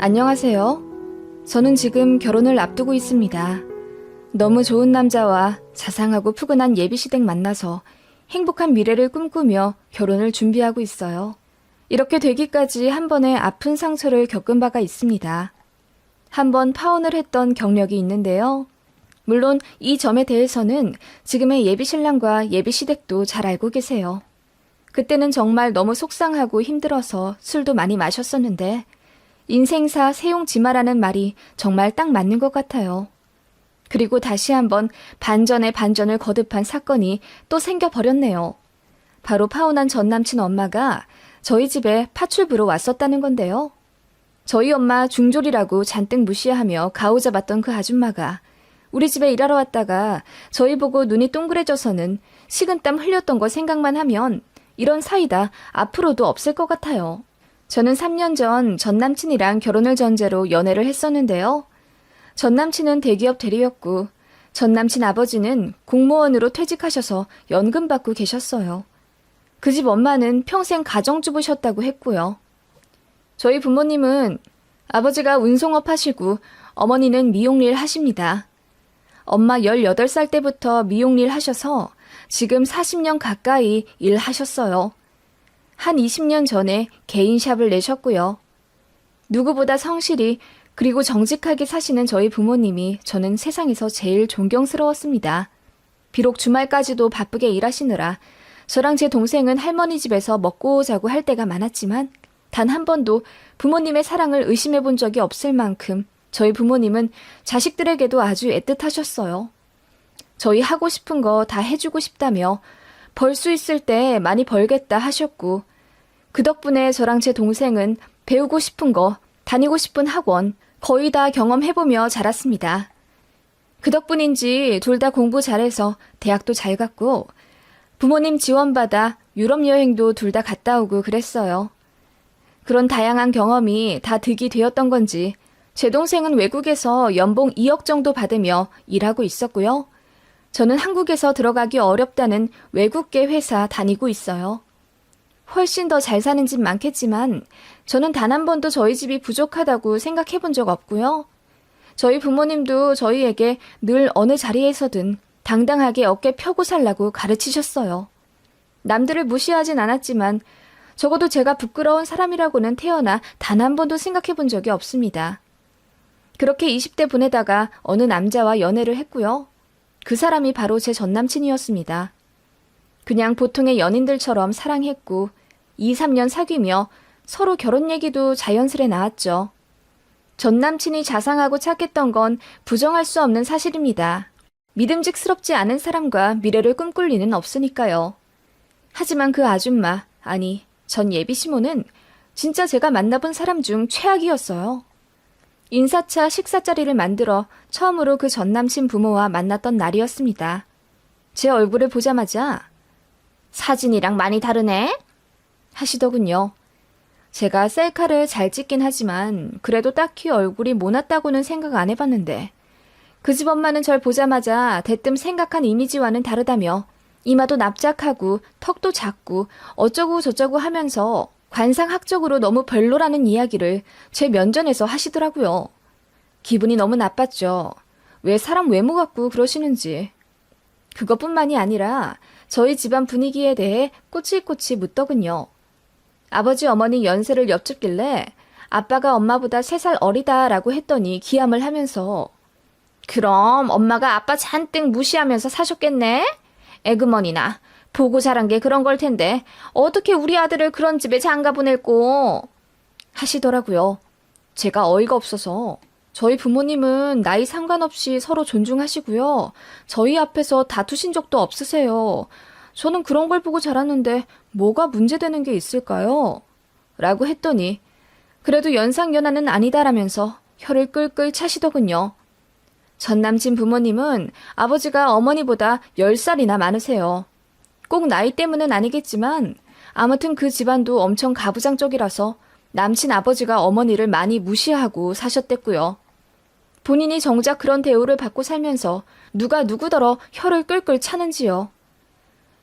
안녕하세요. 저는 지금 결혼을 앞두고 있습니다. 너무 좋은 남자와 자상하고 푸근한 예비시댁 만나서 행복한 미래를 꿈꾸며 결혼을 준비하고 있어요. 이렇게 되기까지 한 번의 아픈 상처를 겪은 바가 있습니다. 한 번 파혼을 했던 경력이 있는데요. 물론 이 점에 대해서는 지금의 예비신랑과 예비시댁도 잘 알고 계세요. 그때는 정말 너무 속상하고 힘들어서 술도 많이 마셨었는데 인생사 세용지마라는 말이 정말 딱 맞는 것 같아요. 그리고 다시 한번 반전에 반전을 거듭한 사건이 또 생겨버렸네요. 바로 파혼한 전남친 엄마가 저희 집에 파출부로 왔었다는 건데요. 저희 엄마 중졸이라고 잔뜩 무시하며 가오잡았던 그 아줌마가 우리 집에 일하러 왔다가 저희 보고 눈이 동그래져서는 식은땀 흘렸던 거 생각만 하면 이런 사이다 앞으로도 없을 것 같아요. 저는 3년 전 전남친이랑 결혼을 전제로 연애를 했었는데요. 전남친은 대기업 대리였고 전남친 아버지는 공무원으로 퇴직하셔서 연금 받고 계셨어요. 그 집 엄마는 평생 가정주부셨다고 했고요. 저희 부모님은 아버지가 운송업 하시고 어머니는 미용일 하십니다. 엄마 18살 때부터 미용일 하셔서 지금 40년 가까이 일하셨어요. 한 20년 전에 개인샵을 내셨고요. 누구보다 성실히 그리고 정직하게 사시는 저희 부모님이 저는 세상에서 제일 존경스러웠습니다. 비록 주말까지도 바쁘게 일하시느라 저랑 제 동생은 할머니 집에서 먹고 자고 할 때가 많았지만 단 한 번도 부모님의 사랑을 의심해 본 적이 없을 만큼 저희 부모님은 자식들에게도 아주 애틋하셨어요. 저희 하고 싶은 거 다 해주고 싶다며 벌 수 있을 때 많이 벌겠다 하셨고 그 덕분에 저랑 제 동생은 배우고 싶은 거, 다니고 싶은 학원 거의 다 경험해보며 자랐습니다. 그 덕분인지 둘 다 공부 잘해서 대학도 잘 갔고 부모님 지원받아 유럽 여행도 둘 다 갔다 오고 그랬어요. 그런 다양한 경험이 다 득이 되었던 건지 제 동생은 외국에서 연봉 2억 정도 받으며 일하고 있었고요. 저는 한국에서 들어가기 어렵다는 외국계 회사 다니고 있어요. 훨씬 더 잘 사는 집 많겠지만 저는 단 한 번도 저희 집이 부족하다고 생각해 본 적 없고요. 저희 부모님도 저희에게 늘 어느 자리에서든 당당하게 어깨 펴고 살라고 가르치셨어요. 남들을 무시하진 않았지만 적어도 제가 부끄러운 사람이라고는 태어나 단 한 번도 생각해 본 적이 없습니다. 그렇게 20대 보내다가 어느 남자와 연애를 했고요. 그 사람이 바로 제 전남친이었습니다. 그냥 보통의 연인들처럼 사랑했고 2, 3년 사귀며 서로 결혼 얘기도 자연스레 나왔죠. 전남친이 자상하고 착했던 건 부정할 수 없는 사실입니다. 믿음직스럽지 않은 사람과 미래를 꿈꿀 리는 없으니까요. 하지만 그 아줌마, 아니 전 예비시모는 진짜 제가 만나본 사람 중 최악이었어요. 인사차 식사 자리를 만들어 처음으로 그 전남친 부모와 만났던 날이었습니다. 제 얼굴을 보자마자 사진이랑 많이 다르네? 하시더군요. 제가 셀카를 잘 찍긴 하지만 그래도 딱히 얼굴이 모났다고는 생각 안 해봤는데 그 집 엄마는 절 보자마자 대뜸 생각한 이미지와는 다르다며 이마도 납작하고 턱도 작고 어쩌고 저쩌고 하면서 관상학적으로 너무 별로라는 이야기를 제 면전에서 하시더라고요. 기분이 너무 나빴죠. 왜 사람 외모 갖고 그러시는지. 그것뿐만이 아니라 저희 집안 분위기에 대해 꼬치꼬치 묻더군요. 아버지 어머니 연세를 여쭙길래 아빠가 엄마보다 3살 어리다라고 했더니 기함을 하면서 그럼 엄마가 아빠 잔뜩 무시하면서 사셨겠네? 에그머니나 보고 자란 게 그런 걸 텐데 어떻게 우리 아들을 그런 집에 장가 보낼꼬? 하시더라고요. 제가 어이가 없어서 저희 부모님은 나이 상관없이 서로 존중하시고요. 저희 앞에서 다투신 적도 없으세요. 저는 그런 걸 보고 자랐는데 뭐가 문제되는 게 있을까요? 라고 했더니 그래도 연상연하는 아니다라면서 혀를 끌끌 차시더군요. 전남친 부모님은 아버지가 어머니보다 10살이나 많으세요. 꼭 나이 때문은 아니겠지만 아무튼 그 집안도 엄청 가부장적이라서 남친 아버지가 어머니를 많이 무시하고 사셨댔고요. 본인이 정작 그런 대우를 받고 살면서 누가 누구더러 혀를 끌끌 차는지요.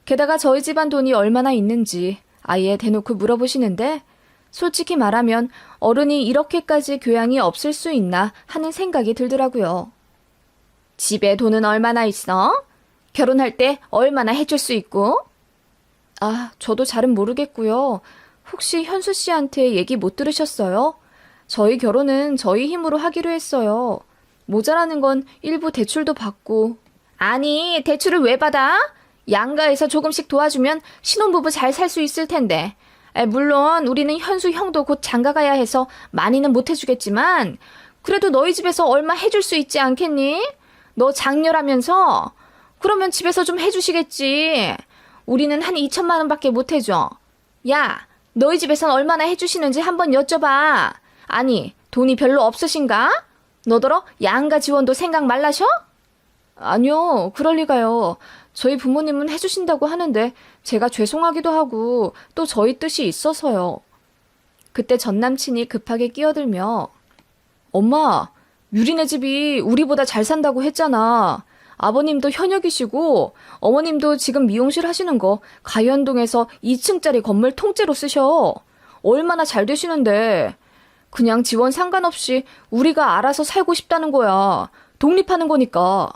게다가 저희 집안 돈이 얼마나 있는지 아예 대놓고 물어보시는데 솔직히 말하면 어른이 이렇게까지 교양이 없을 수 있나 하는 생각이 들더라고요. 집에 돈은 얼마나 있어? 결혼할 때 얼마나 해줄 수 있고? 아, 저도 잘은 모르겠고요. 혹시 현수 씨한테 얘기 못 들으셨어요? 저희 결혼은 저희 힘으로 하기로 했어요. 모자라는 건 일부 대출도 받고. 아니, 대출을 왜 받아? 양가에서 조금씩 도와주면 신혼부부 잘 살 수 있을 텐데. 물론 우리는 현수 형도 곧 장가 가야 해서 많이는 못 해주겠지만 그래도 너희 집에서 얼마 해줄 수 있지 않겠니? 너 장녀라면서? 그러면 집에서 좀 해주시겠지. 우리는 한 2천만 원밖에 못 해줘. 야, 너희 집에선 얼마나 해주시는지 한번 여쭤봐. 아니, 돈이 별로 없으신가? 너더러 양가 지원도 생각 말라셔? 아니요, 그럴 리가요. 저희 부모님은 해주신다고 하는데 제가 죄송하기도 하고 또 저희 뜻이 있어서요. 그때 전 남친이 급하게 끼어들며 엄마, 유리네 집이 우리보다 잘 산다고 했잖아. 아버님도 현역이시고 어머님도 지금 미용실 하시는 거 가현동에서 2층짜리 건물 통째로 쓰셔. 얼마나 잘 되시는데. 그냥 지원 상관없이 우리가 알아서 살고 싶다는 거야. 독립하는 거니까.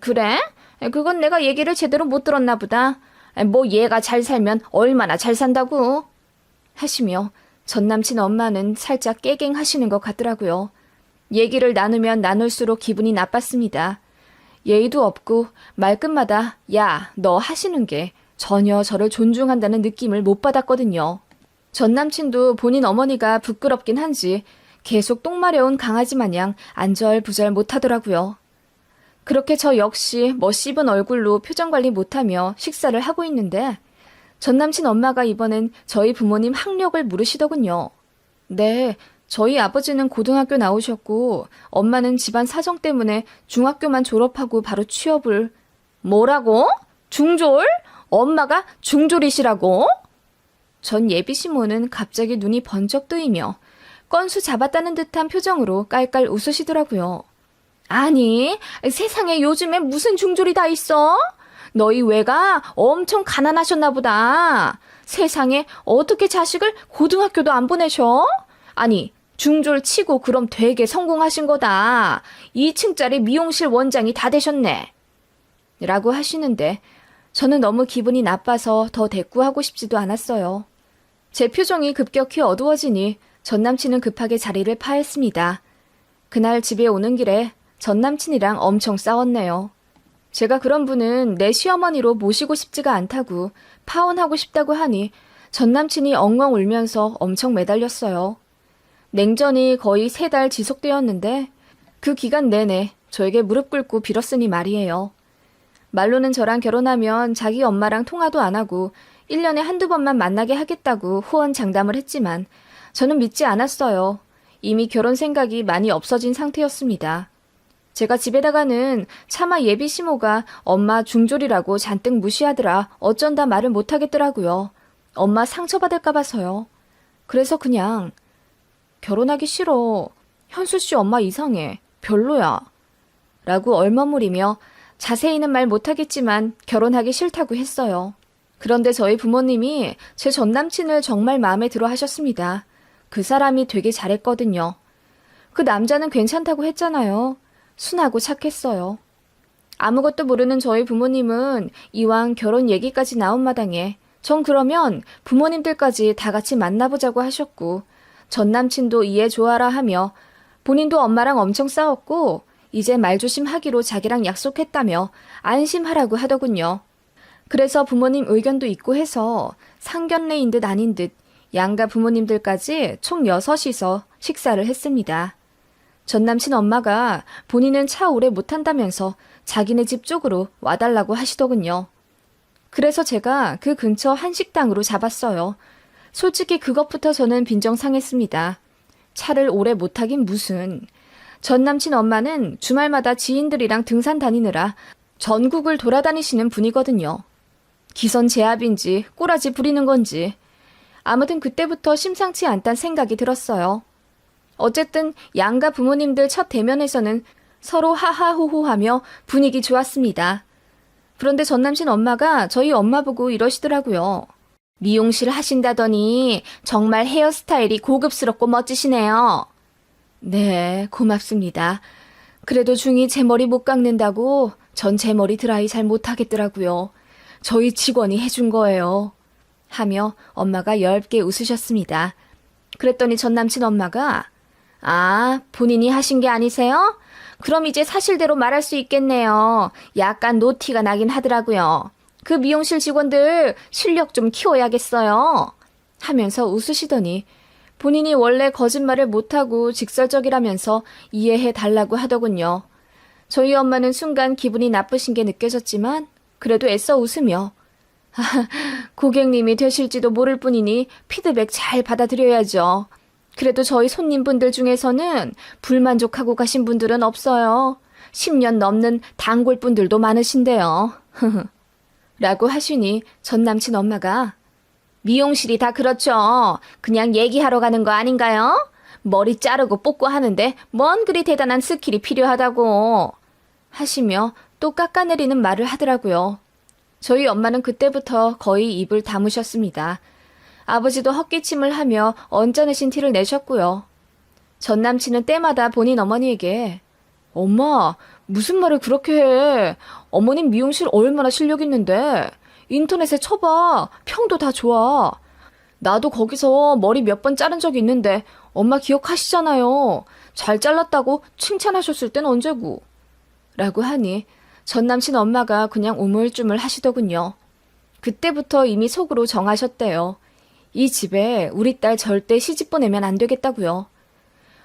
그래? 그건 내가 얘기를 제대로 못 들었나 보다. 뭐 얘가 잘 살면 얼마나 잘 산다고. 하시며 전 남친 엄마는 살짝 깨갱하시는 것 같더라고요. 얘기를 나누면 나눌수록 기분이 나빴습니다. 예의도 없고 말끝마다 야, 너 하시는 게 전혀 저를 존중한다는 느낌을 못 받았거든요. 전 남친도 본인 어머니가 부끄럽긴 한지 계속 똥 마려운 강아지 마냥 안절부절 못하더라고요. 그렇게 저 역시 씹은 얼굴로 표정 관리 못하며 식사를 하고 있는데 전 남친 엄마가 이번엔 저희 부모님 학력을 물으시더군요. 네, 저희 아버지는 고등학교 나오셨고 엄마는 집안 사정 때문에 중학교만 졸업하고 바로 취업을. 뭐라고? 중졸? 엄마가 중졸이시라고? 전 예비 시모는 갑자기 눈이 번쩍 뜨이며 건수 잡았다는 듯한 표정으로 깔깔 웃으시더라고요. 아니, 세상에 요즘에 무슨 중졸이 다 있어? 너희 외가 엄청 가난하셨나 보다. 세상에 어떻게 자식을 고등학교도 안 보내셔? 아니, 중졸 치고 그럼 되게 성공하신 거다. 2층짜리 미용실 원장이 다 되셨네. 라고 하시는데 저는 너무 기분이 나빠서 더 대꾸하고 싶지도 않았어요. 제 표정이 급격히 어두워지니 전 남친은 급하게 자리를 파했습니다. 그날 집에 오는 길에 전 남친이랑 엄청 싸웠네요. 제가 그런 분은 내 시어머니로 모시고 싶지가 않다고 파혼하고 싶다고 하니 전 남친이 엉엉 울면서 엄청 매달렸어요. 냉전이 거의 3달 지속되었는데 그 기간 내내 저에게 무릎 꿇고 빌었으니 말이에요. 말로는 저랑 결혼하면 자기 엄마랑 통화도 안 하고 1년에 한두 번만 만나게 하겠다고 호언장담을 했지만 저는 믿지 않았어요. 이미 결혼 생각이 많이 없어진 상태였습니다. 제가 집에다가는 차마 예비 시모가 엄마 중졸이라고 잔뜩 무시하더라 어쩐다 말을 못하겠더라고요. 엄마 상처받을까 봐서요. 그래서 그냥 결혼하기 싫어. 현수 씨 엄마 이상해. 별로야. 라고 얼머무리며 자세히는 말 못하겠지만 결혼하기 싫다고 했어요. 그런데 저희 부모님이 제 전남친을 정말 마음에 들어 하셨습니다. 그 사람이 되게 잘했거든요. 그 남자는 괜찮다고 했잖아요. 순하고 착했어요. 아무것도 모르는 저희 부모님은 이왕 결혼 얘기까지 나온 마당에 전 그러면 부모님들까지 다 같이 만나보자고 하셨고 전남친도 이해 좋아라 하며 본인도 엄마랑 엄청 싸웠고 이제 말조심하기로 자기랑 약속했다며 안심하라고 하더군요. 그래서 부모님 의견도 있고 해서 상견례인 듯 아닌 듯 양가 부모님들까지 총 6이서 식사를 했습니다. 전남친 엄마가 본인은 차 오래 못 탄다면서 자기네 집 쪽으로 와달라고 하시더군요. 그래서 제가 그 근처 한식당으로 잡았어요. 솔직히 그것부터 저는 빈정상했습니다. 차를 오래 못 타긴 무슨. 전남친 엄마는 주말마다 지인들이랑 등산 다니느라 전국을 돌아다니시는 분이거든요. 기선제압인지 꼬라지 부리는 건지. 아무튼 그때부터 심상치 않단 생각이 들었어요. 어쨌든 양가 부모님들 첫 대면에서는 서로 하하호호하며 분위기 좋았습니다. 그런데 전남친 엄마가 저희 엄마 보고 이러시더라고요. 미용실 하신다더니 정말 헤어스타일이 고급스럽고 멋지시네요. 네, 고맙습니다. 그래도 중이 제 머리 못 깎는다고 전 제 머리 드라이 잘 못하겠더라고요. 저희 직원이 해준 거예요. 하며 엄마가 엷게 웃으셨습니다. 그랬더니 전 남친 엄마가 아, 본인이 하신 게 아니세요? 그럼 이제 사실대로 말할 수 있겠네요. 약간 노티가 나긴 하더라고요. 그 미용실 직원들 실력 좀 키워야겠어요. 하면서 웃으시더니 본인이 원래 거짓말을 못하고 직설적이라면서 이해해 달라고 하더군요. 저희 엄마는 순간 기분이 나쁘신 게 느껴졌지만 그래도 애써 웃으며 고객님이 되실지도 모를 뿐이니 피드백 잘 받아들여야죠. 그래도 저희 손님분들 중에서는 불만족하고 가신 분들은 없어요. 10년 넘는 단골분들도 많으신데요. 라고 하시니 전 남친 엄마가 미용실이 다 그렇죠. 그냥 얘기하러 가는 거 아닌가요? 머리 자르고 뽑고 하는데 뭔 그리 대단한 스킬이 필요하다고 하시며 또 깎아내리는 말을 하더라고요. 저희 엄마는 그때부터 거의 입을 다무셨습니다. 아버지도 헛기침을 하며 언짢으신 티를 내셨고요. 전 남친은 때마다 본인 어머니에게 엄마, 무슨 말을 그렇게 해? 어머님 미용실 얼마나 실력 있는데? 인터넷에 쳐봐. 평도 다 좋아. 나도 거기서 머리 몇 번 자른 적 있는데 엄마 기억하시잖아요. 잘 잘랐다고 칭찬하셨을 땐 언제고. 라고 하니 전 남친 엄마가 그냥 우물쭈물 하시더군요. 그때부터 이미 속으로 정하셨대요. 이 집에 우리 딸 절대 시집 보내면 안 되겠다고요.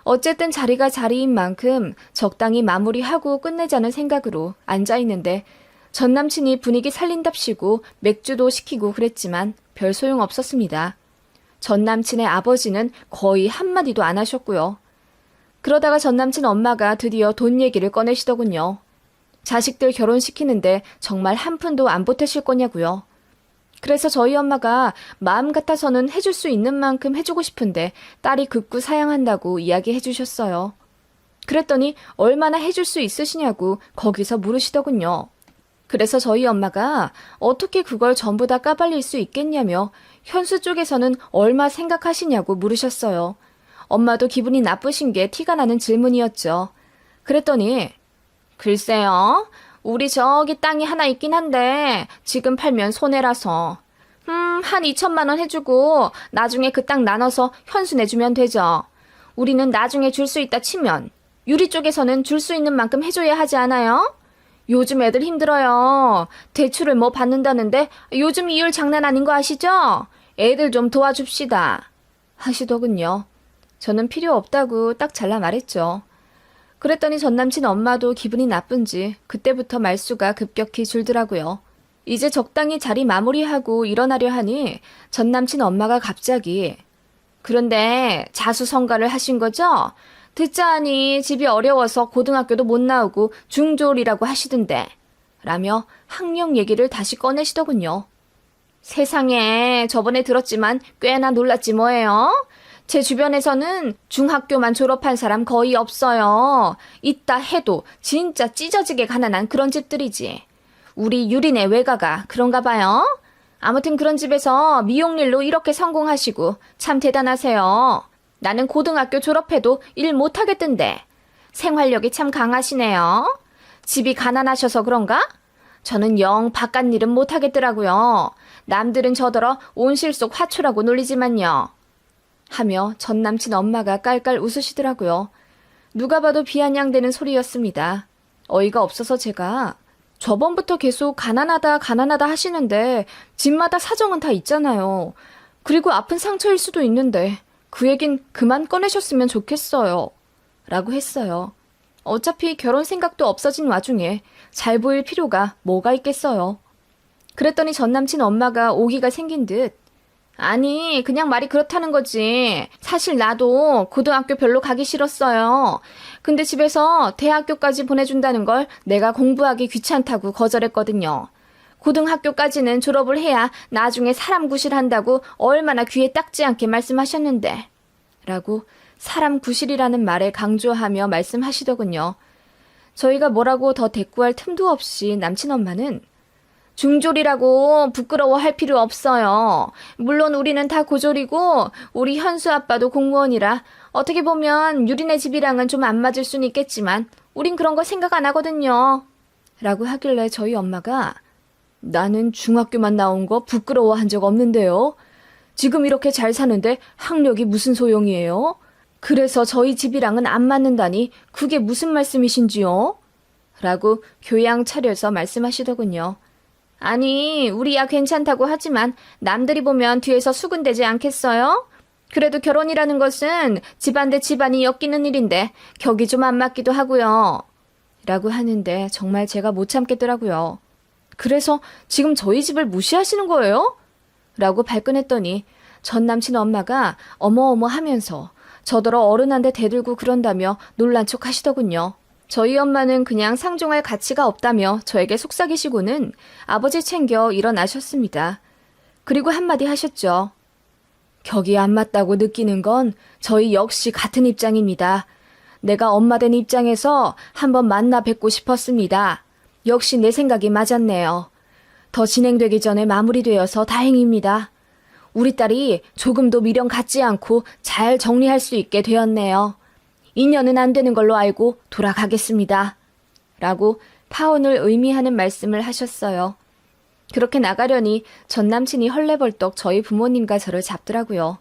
어쨌든 자리가 자리인 만큼 적당히 마무리하고 끝내자는 생각으로 앉아있는데 전 남친이 분위기 살린답시고 맥주도 시키고 그랬지만 별 소용 없었습니다. 전 남친의 아버지는 거의 한마디도 안 하셨고요. 그러다가 전 남친 엄마가 드디어 돈 얘기를 꺼내시더군요. 자식들 결혼시키는데 정말 한 푼도 안 보태실 거냐고요. 그래서 저희 엄마가 마음 같아서는 해줄 수 있는 만큼 해주고 싶은데 딸이 극구 사양한다고 이야기해 주셨어요. 그랬더니 얼마나 해줄 수 있으시냐고 거기서 물으시더군요. 그래서 저희 엄마가 어떻게 그걸 전부 다 까발릴 수 있겠냐며 현수 쪽에서는 얼마 생각하시냐고 물으셨어요. 엄마도 기분이 나쁘신 게 티가 나는 질문이었죠. 그랬더니 글쎄요. 우리 저기 땅이 하나 있긴 한데 지금 팔면 손해라서 한 2천만 원 해주고 나중에 그 땅 나눠서 현수 내주면 되죠. 우리는 나중에 줄 수 있다 치면 유리 쪽에서는 줄 수 있는 만큼 해줘야 하지 않아요? 요즘 애들 힘들어요. 대출을 뭐 받는다는데 요즘 이율 장난 아닌 거 아시죠? 애들 좀 도와줍시다. 하시더군요. 저는 필요 없다고 딱 잘라 말했죠. 그랬더니 전 남친 엄마도 기분이 나쁜지 그때부터 말수가 급격히 줄더라고요. 이제 적당히 자리 마무리하고 일어나려 하니 전 남친 엄마가 갑자기 그런데 자수성가를 하신 거죠? 듣자 하니 집이 어려워서 고등학교도 못 나오고 중졸이라고 하시던데 라며 학력 얘기를 다시 꺼내시더군요. 세상에 저번에 들었지만 꽤나 놀랐지 뭐예요? 제 주변에서는 중학교만 졸업한 사람 거의 없어요. 있다 해도 진짜 찢어지게 가난한 그런 집들이지. 우리 유리네 외가가 그런가 봐요. 아무튼 그런 집에서 미용일로 이렇게 성공하시고 참 대단하세요. 나는 고등학교 졸업해도 일 못하겠던데. 생활력이 참 강하시네요. 집이 가난하셔서 그런가? 저는 영 바깥 일은 못하겠더라고요. 남들은 저더러 온실속 화초라고 놀리지만요. 하며 전 남친 엄마가 깔깔 웃으시더라고요. 누가 봐도 비아냥대는 소리였습니다. 어이가 없어서 제가 저번부터 계속 가난하다 가난하다 하시는데 집마다 사정은 다 있잖아요. 그리고 아픈 상처일 수도 있는데 그 얘긴 그만 꺼내셨으면 좋겠어요. 라고 했어요. 어차피 결혼 생각도 없어진 와중에 잘 보일 필요가 뭐가 있겠어요. 그랬더니 전 남친 엄마가 오기가 생긴 듯 아니 그냥 말이 그렇다는 거지. 사실 나도 고등학교 별로 가기 싫었어요. 근데 집에서 대학교까지 보내준다는 걸 내가 공부하기 귀찮다고 거절했거든요. 고등학교까지는 졸업을 해야 나중에 사람 구실한다고 얼마나 귀에 딱지 않게 말씀하셨는데 라고 사람 구실이라는 말에 강조하며 말씀하시더군요. 저희가 뭐라고 더 대꾸할 틈도 없이 남친 엄마는 중졸이라고 부끄러워할 필요 없어요. 물론 우리는 다 고졸이고 우리 현수 아빠도 공무원이라 어떻게 보면 유리네 집이랑은 좀 안 맞을 수는 있겠지만 우린 그런 거 생각 안 하거든요. 라고 하길래 저희 엄마가 나는 중학교만 나온 거 부끄러워한 적 없는데요. 지금 이렇게 잘 사는데 학력이 무슨 소용이에요? 그래서 저희 집이랑은 안 맞는다니 그게 무슨 말씀이신지요? 라고 교양 차려서 말씀하시더군요. 아니, 우리야 괜찮다고 하지만 남들이 보면 뒤에서 수군대지 않겠어요? 그래도 결혼이라는 것은 집안 대 집안이 엮이는 일인데 격이 좀 안 맞기도 하고요. 라고 하는데 정말 제가 못 참겠더라고요. 그래서 지금 저희 집을 무시하시는 거예요? 라고 발끈했더니 전 남친 엄마가 어머어머 하면서 저더러 어른한테 대들고 그런다며 놀란 척 하시더군요. 저희 엄마는 그냥 상종할 가치가 없다며 저에게 속삭이시고는 아버지 챙겨 일어나셨습니다. 그리고 한마디 하셨죠. 격이 안 맞다고 느끼는 건 저희 역시 같은 입장입니다. 내가 엄마 된 입장에서 한번 만나 뵙고 싶었습니다. 역시 내 생각이 맞았네요. 더 진행되기 전에 마무리되어서 다행입니다. 우리 딸이 조금도 미련 갖지 않고 잘 정리할 수 있게 되었네요. 인연은 안 되는 걸로 알고 돌아가겠습니다. 라고 파혼을 의미하는 말씀을 하셨어요. 그렇게 나가려니 전 남친이 헐레벌떡 저희 부모님과 저를 잡더라고요.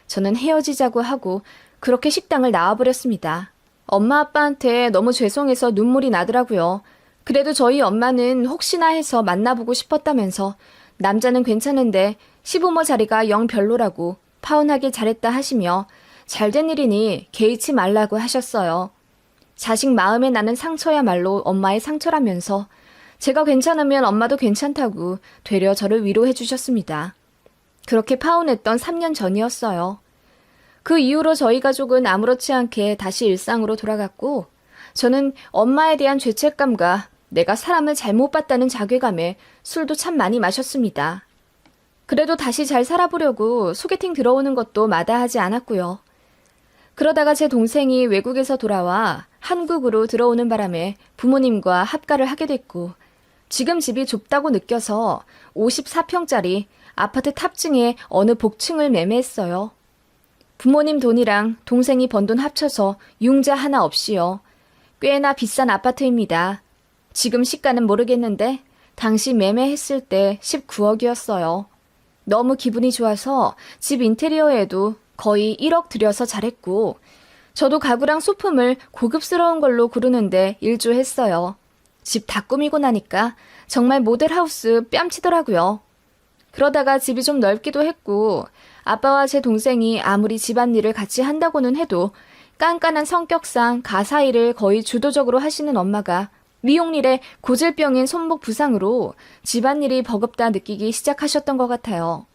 저는 헤어지자고 하고 그렇게 식당을 나와버렸습니다. 엄마 아빠한테 너무 죄송해서 눈물이 나더라고요. 그래도 저희 엄마는 혹시나 해서 만나보고 싶었다면서 남자는 괜찮은데 시부모 자리가 영 별로라고 파혼하길 잘했다 하시며 잘된 일이니 개의치 말라고 하셨어요. 자식 마음에 나는 상처야말로 엄마의 상처라면서 제가 괜찮으면 엄마도 괜찮다고 되려 저를 위로해 주셨습니다. 그렇게 파혼했던 3년 전이었어요. 그 이후로 저희 가족은 아무렇지 않게 다시 일상으로 돌아갔고 저는 엄마에 대한 죄책감과 내가 사람을 잘못 봤다는 자괴감에 술도 참 많이 마셨습니다. 그래도 다시 잘 살아보려고 소개팅 들어오는 것도 마다하지 않았고요. 그러다가 제 동생이 외국에서 돌아와 한국으로 들어오는 바람에 부모님과 합가를 하게 됐고 지금 집이 좁다고 느껴서 54평짜리 아파트 탑층에 어느 복층을 매매했어요. 부모님 돈이랑 동생이 번 돈 합쳐서 융자 하나 없이요. 꽤나 비싼 아파트입니다. 지금 시가는 모르겠는데 당시 매매했을 때 19억이었어요. 너무 기분이 좋아서 집 인테리어에도 거의 1억 들여서 잘했고 저도 가구랑 소품을 고급스러운 걸로 고르는데 일조했어요. 집 다 꾸미고 나니까 정말 모델하우스 뺨치더라고요. 그러다가 집이 좀 넓기도 했고 아빠와 제 동생이 아무리 집안일을 같이 한다고는 해도 깐깐한 성격상 가사일을 거의 주도적으로 하시는 엄마가 미용일에 고질병인 손목 부상으로 집안일이 버겁다 느끼기 시작하셨던 것 같아요.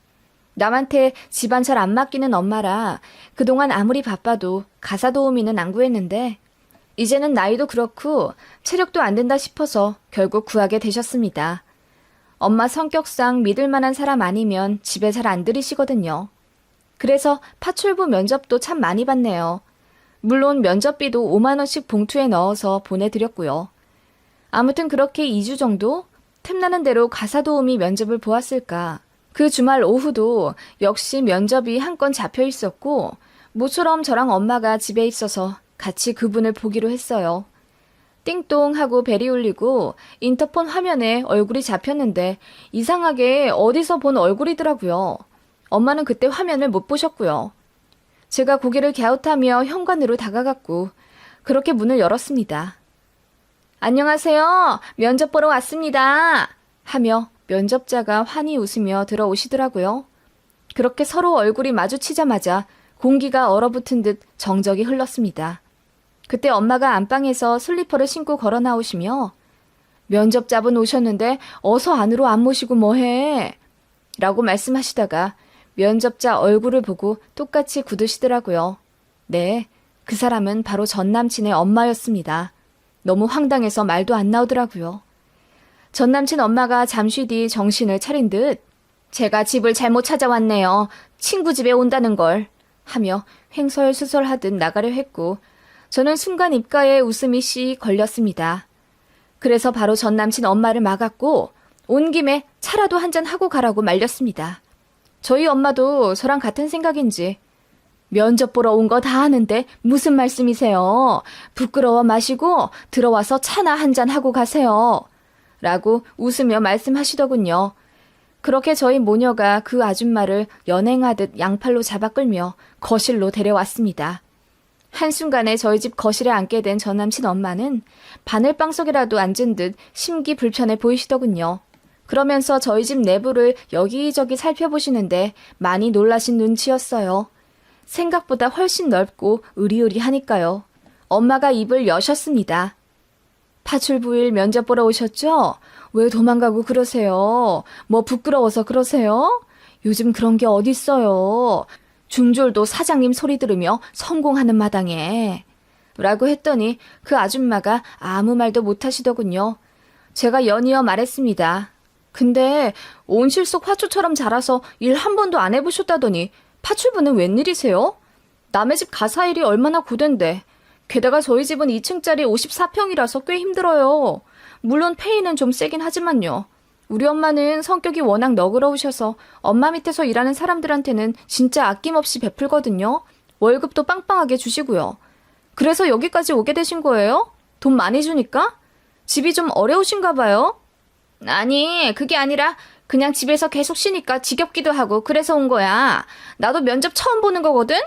남한테 집안 잘 안 맡기는 엄마라 그동안 아무리 바빠도 가사 도우미는 안 구했는데 이제는 나이도 그렇고 체력도 안 된다 싶어서 결국 구하게 되셨습니다. 엄마 성격상 믿을 만한 사람 아니면 집에 잘 안 들이시거든요. 그래서 파출부 면접도 참 많이 봤네요. 물론 면접비도 5만 원씩 봉투에 넣어서 보내드렸고요. 아무튼 그렇게 2주 정도 틈나는 대로 가사 도우미 면접을 보았을까. 그 주말 오후도 역시 면접이 한 건 잡혀 있었고 모처럼 저랑 엄마가 집에 있어서 같이 그분을 보기로 했어요. 띵동 하고 벨이 울리고 인터폰 화면에 얼굴이 잡혔는데 이상하게 어디서 본 얼굴이더라고요. 엄마는 그때 화면을 못 보셨고요. 제가 고개를 갸웃하며 현관으로 다가갔고 그렇게 문을 열었습니다. 안녕하세요. 면접 보러 왔습니다. 하며 면접자가 환히 웃으며 들어오시더라고요. 그렇게 서로 얼굴이 마주치자마자 공기가 얼어붙은 듯 정적이 흘렀습니다. 그때 엄마가 안방에서 슬리퍼를 신고 걸어 나오시며 면접자분 오셨는데 어서 안으로 안 모시고 뭐해? 라고 말씀하시다가 면접자 얼굴을 보고 똑같이 굳으시더라고요. 네, 그 사람은 바로 전 남친의 엄마였습니다. 너무 황당해서 말도 안 나오더라고요. 전 남친 엄마가 잠시 뒤 정신을 차린 듯 제가 집을 잘못 찾아왔네요. 친구 집에 온다는 걸 하며 횡설수설하듯 나가려 했고 저는 순간 입가에 웃음이 씨 걸렸습니다. 그래서 바로 전 남친 엄마를 막았고 온 김에 차라도 한잔 하고 가라고 말렸습니다. 저희 엄마도 저랑 같은 생각인지 면접 보러 온 거 다 아는데 무슨 말씀이세요? 부끄러워 마시고 들어와서 차나 한잔 하고 가세요. 라고 웃으며 말씀하시더군요. 그렇게 저희 모녀가 그 아줌마를 연행하듯 양팔로 잡아 끌며 거실로 데려왔습니다. 한순간에 저희 집 거실에 앉게 된 전 남친 엄마는 바늘방석이라도 앉은 듯 심기불편해 보이시더군요. 그러면서 저희 집 내부를 여기저기 살펴보시는데 많이 놀라신 눈치였어요. 생각보다 훨씬 넓고 으리으리하니까요. 엄마가 입을 여셨습니다. 파출부일 면접 보러 오셨죠? 왜 도망가고 그러세요? 뭐 부끄러워서 그러세요? 요즘 그런 게 어딨어요. 중졸도 사장님 소리 들으며 성공하는 마당에. 라고 했더니 그 아줌마가 아무 말도 못하시더군요. 제가 연이어 말했습니다. 근데 온실 속 화초처럼 자라서 일 한 번도 안 해보셨다더니 파출부는 웬일이세요? 남의 집 가사일이 얼마나 고된데. 게다가 저희 집은 2층짜리 54평이라서 꽤 힘들어요. 물론 페이는 좀 세긴 하지만요. 우리 엄마는 성격이 워낙 너그러우셔서 엄마 밑에서 일하는 사람들한테는 진짜 아낌없이 베풀거든요. 월급도 빵빵하게 주시고요. 그래서 여기까지 오게 되신 거예요? 돈 많이 주니까? 집이 좀 어려우신가 봐요? 아니, 그게 아니라 그냥 집에서 계속 쉬니까 지겹기도 하고 그래서 온 거야. 나도 면접 처음 보는 거거든?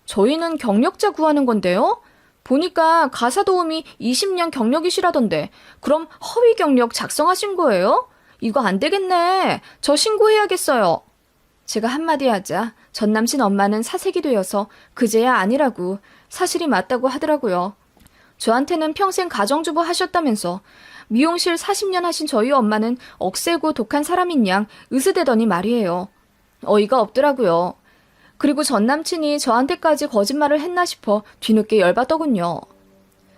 저희는 경력자 구하는 건데요. 보니까 가사 도우미 20년 경력이시라던데 그럼 허위 경력 작성하신 거예요? 이거 안 되겠네. 저 신고해야겠어요. 제가 한마디 하자 전 남친 엄마는 사색이 되어서 그제야 아니라고 사실이 맞다고 하더라고요. 저한테는 평생 가정주부 하셨다면서 미용실 40년 하신 저희 엄마는 억세고 독한 사람인 양 으스대더니 말이에요. 어이가 없더라고요. 그리고 전 남친이 저한테까지 거짓말을 했나 싶어 뒤늦게 열받더군요.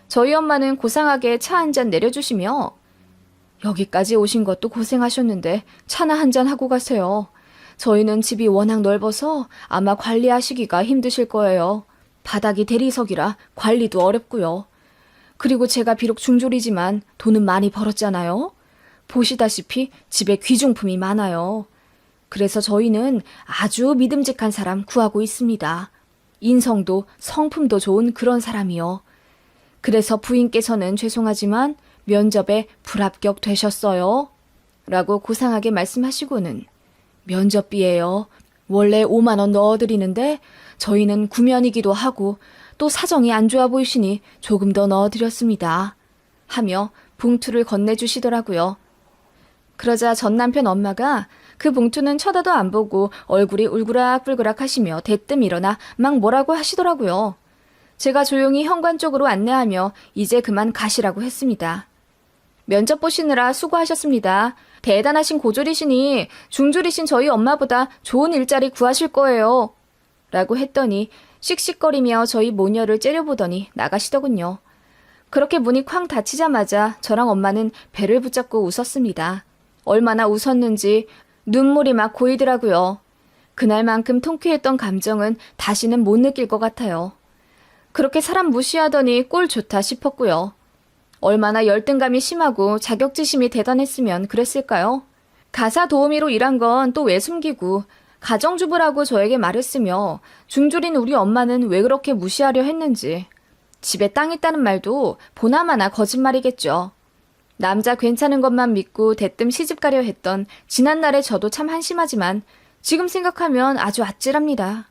저희 엄마는 고상하게 차 한 잔 내려주시며 여기까지 오신 것도 고생하셨는데 차나 한 잔 하고 가세요. 저희는 집이 워낙 넓어서 아마 관리하시기가 힘드실 거예요. 바닥이 대리석이라 관리도 어렵고요. 그리고 제가 비록 중졸이지만 돈은 많이 벌었잖아요. 보시다시피 집에 귀중품이 많아요. 그래서 저희는 아주 믿음직한 사람 구하고 있습니다. 인성도 성품도 좋은 그런 사람이요. 그래서 부인께서는 죄송하지만 면접에 불합격 되셨어요. 라고 고상하게 말씀하시고는 면접비예요. 원래 5만 원 넣어드리는데 저희는 구면이기도 하고 또 사정이 안 좋아 보이시니 조금 더 넣어드렸습니다. 하며 봉투를 건네주시더라고요. 그러자 전 남편 엄마가 그 봉투는 쳐다도 안 보고 얼굴이 울그락불그락 하시며 대뜸 일어나 막 뭐라고 하시더라고요. 제가 조용히 현관 쪽으로 안내하며 이제 그만 가시라고 했습니다. 면접 보시느라 수고하셨습니다. 대단하신 고졸이시니 중졸이신 저희 엄마보다 좋은 일자리 구하실 거예요. 라고 했더니 씩씩거리며 저희 모녀를 째려보더니 나가시더군요. 그렇게 문이 쾅 닫히자마자 저랑 엄마는 배를 붙잡고 웃었습니다. 얼마나 웃었는지 눈물이 막 고이더라고요. 그날만큼 통쾌했던 감정은 다시는 못 느낄 것 같아요. 그렇게 사람 무시하더니 꼴 좋다 싶었고요. 얼마나 열등감이 심하고 자격지심이 대단했으면 그랬을까요? 가사 도우미로 일한 건 또 왜 숨기고 가정주부라고 저에게 말했으며 중졸인 우리 엄마는 왜 그렇게 무시하려 했는지. 집에 땅 있다는 말도 보나마나 거짓말이겠죠. 남자 괜찮은 것만 믿고 대뜸 시집가려 했던 지난날의 저도 참 한심하지만 지금 생각하면 아주 아찔합니다.